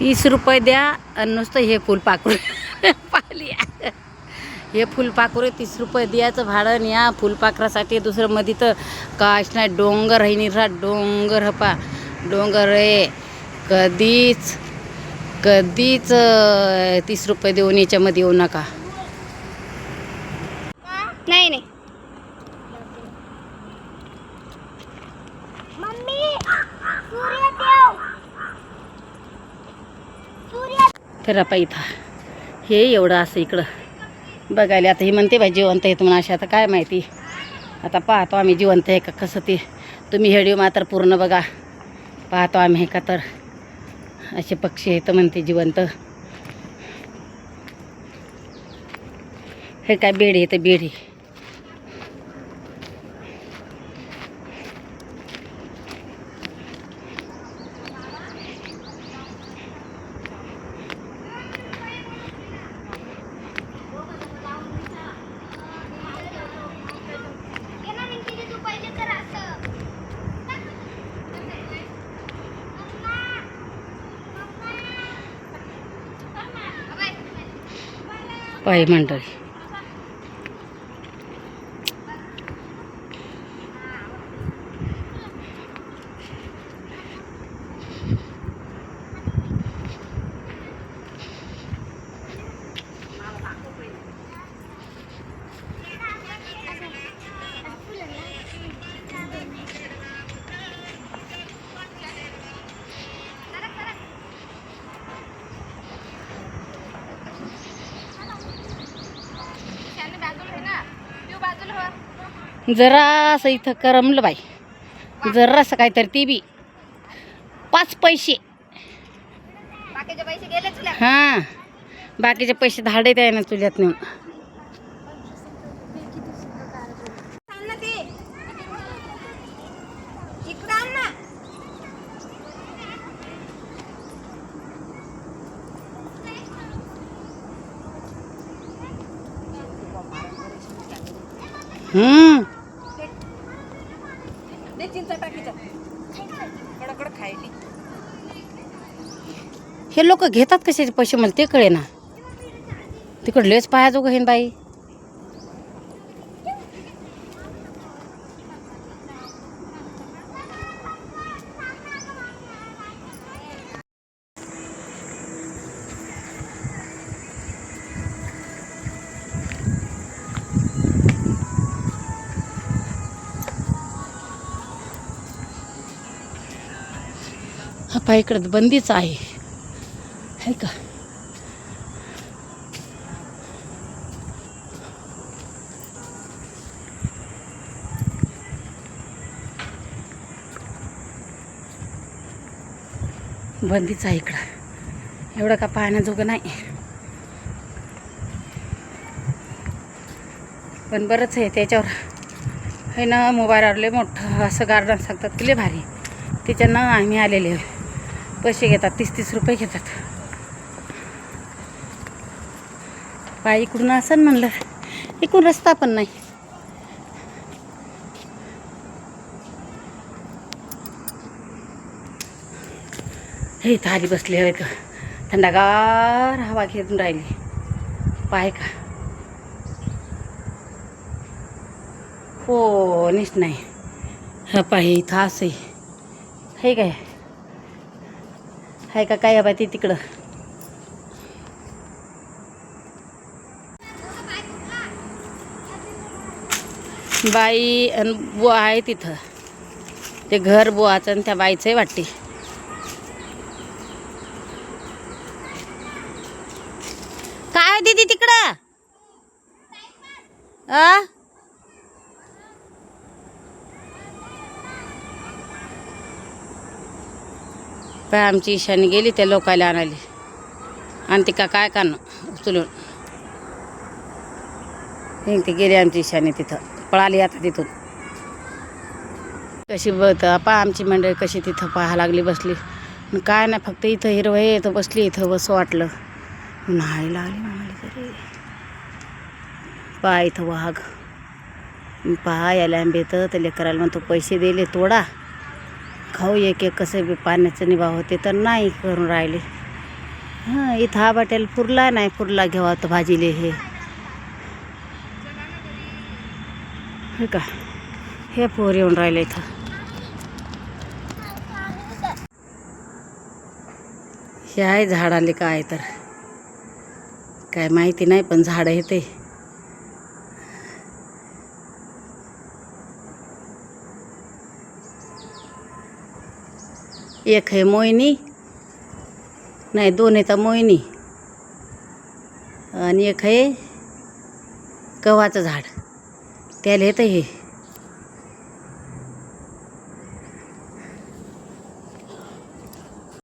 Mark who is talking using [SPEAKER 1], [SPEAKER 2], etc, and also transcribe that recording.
[SPEAKER 1] 30 रुपये द्या आणि नुसतं हे फुलपाखरू पाहिली हे फुलपाखरू 30 रुपये द्यायचं भाडं आणि या फुलपाखरासाठी दुसरं मध्ये तर काश नाही डोंगर आहे निरा डोंगर हपा डोंगर आहे कधीच कधीच 30 रुपये देऊन याच्यामध्ये येऊ नका.
[SPEAKER 2] नाही नाही
[SPEAKER 1] तर आपण इथं हे एवढं असं इकडं बघायला आता ही म्हणते बाई जिवंत आहे म्हणून अशा आता काय माहिती आता पाहतो आम्ही जिवंत आहे का कसं ते तुम्ही व्हिडिओ मात्र पूर्ण बघा पाहतो आम्ही हे का तर असे पक्षी आहेत म्हणते जिवंत हे काय बेड आहे ते बेड आहे. पाय मंडळी जरासं इथं करमलं बाई जरासं काहीतरी ती बी 5 पैसे
[SPEAKER 2] बाकीचे पैसे गेले तुला
[SPEAKER 1] हां बाकीचे पैसे धाडे आहे ना तुझ्यात नेऊन हे लोक घेतात कशाचे पैसे मला ते कळे ना तिकडलेच पायाजोगं हेन बाई हा पाय इकडं बंदीच आहे का बंदीच आहे इकडं एवढं का पाहण्याजोगं नाही पण बरंच आहे त्याच्यावर आहे ना मोबाईलवर लय मोठं असं गार्डन सांगतात की लय भारी त्याच्यानं आम्ही आलेले पैसे घेतात 30-30 रुपये घेतात पाय इकडून असं म्हणलं इकडून रस्ता पण नाही हे इथं आली बसली हवे का थंडागार हवा घेऊन राहिली पाय का हो निस नाही हा पाय इथं असं हे काय आहे का काय बाय ती तिकडं बाई आणि बुवा आहे तिथं ते घर बुवाचं आणि त्या बाईचंही वाटते काय दीदी तिकडं पाय आमची ईशानी गेली त्या लोकायला आणाली आणि ती का काय कान उचलून ती गेली आमची ईशानी तिथं पळाली आता तिथून कशी बघ पा आमची मंडळी कशी तिथं पाहा लागली बसली काय नाही फक्त इथं हिरवं आहे तर बसली इथं बसं वाटलं न्हायला आली म्हणाली तरी पा इथं वाघ पहा याला आंबेतं तर लेकराला म्हणतो पैसे दिले तोडा खाऊ एक एक कसं बी पाण्याचं निभाव होते तर नाही करून राहिले हां इथं हा बॉटल पुरला नाही पुरला घेवा तर भाजीले हे का हे पोर येऊन राहिले इथं. हे आहे झाडाले काय तर काय माहिती नाही पण झाड आहे ते. एक आहे मोहिनी नाही दोन आहेत मोहिनी आणि एक आहे गव्हाचं झाड त्याला येतं हे